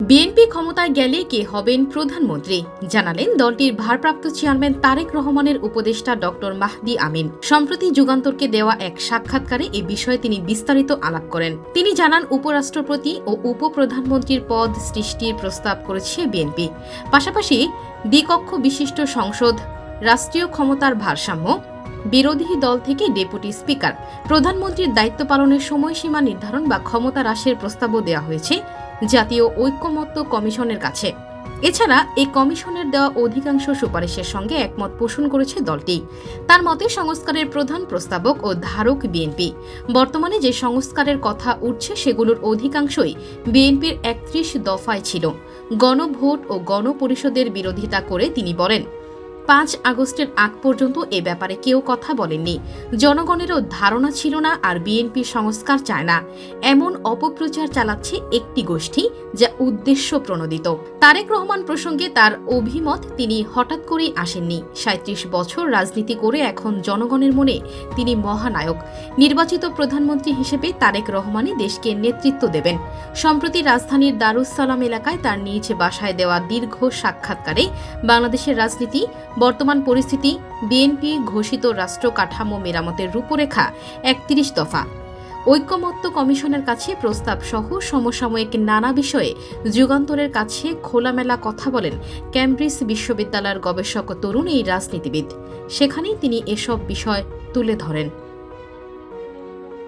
BNP ক্ষমতায় গেলে কে হবেন প্রধানমন্ত্রী জানালেন দলটির ভারপ্রাপ্ত চেয়ারম্যান তারেক রহমানের উপদেষ্টা ডক্টর মাহদি আমিন। সম্প্রতি যুগান্তরকে দেওয়া এক সাক্ষাৎকারে এ বিষয়ে তিনি বিস্তারিত আলাপ করেন। তিনি জানান, উপরাষ্ট্রপতি ও উপপ্রধানমন্ত্রীর পদ সৃষ্টির প্রস্তাব করেছে বিএনপি। পাশাপাশি দ্বিকক্ষ বিশিষ্ট সংসদ, রাষ্ট্রীয় ক্ষমতার ভারসাম্য, বিরোধী দল থেকে ডেপুটি স্পিকার, প্রধানমন্ত্রীর দায়িত্ব পালনের সময়সীমা নির্ধারণ বা ক্ষমতা হ্রাসের প্রস্তাবও দেওয়া হয়েছে জাতীয় ঐকমত্য কমিশনের কাছে। এছাড়া এই কমিশনের দেওয়া অধিকাংশ সুপারিশের সঙ্গে একমত পোষণ করেছে দলটি। তার মতে সংস্কারের প্রধান প্রস্তাবক ও ধারক বিএনপি। বর্তমানে যে সংস্কারের কথা উঠছে সেগুলোর অধিকাংশই বিএনপির ৩১ দফায় ছিল। গণভোট ও গণপরিষদের বিরোধিতা করে তিনি বলেন, ৫ আগস্টের আগ পর্যন্ত এ ব্যাপারে কেউ কথা বলেননি। জনগণেরও ধারণা ছিল না আর বিএনপি সংস্কার চায় না, এমন অপপ্রচার চালাচ্ছে একটি গোষ্ঠী যা উদ্দেশ্য প্রণোদিত। তারেক রহমান প্রসঙ্গে তার অভিমত, তিনি হঠাৎ করেই আসেননি। ৩৭ বছর রাজনীতি করে এখন জনগণের মনে তিনি মহানায়ক। নির্বাচিত প্রধানমন্ত্রী হিসেবে তারেক রহমানই দেশকে নেতৃত্ব দেবেন। সম্প্রতি রাজধানীর দারুস সালাম এলাকায় তার নিজ বাসায় দেওয়া দীর্ঘ সাক্ষাৎকারে বাংলাদেশের রাজনীতি, বর্তমান পরিস্থিতি, বিএনপি ঘোষিত রাষ্ট্র কাঠামো মেরামতের রূপরেখা, ৩১ দফা, ঐকমত্য কমিশনের কাছে প্রস্তাব সহ সমসাময়িক নানা বিষয়ে যুগান্তরের কাছে খোলামেলা কথা বলেন ক্যামব্রিজ বিশ্ববিদ্যালয়ের গবেষক তরুণ এই রাজনীতিবিদ। সেখানেই তিনি এসব বিষয় তুলে ধরেন।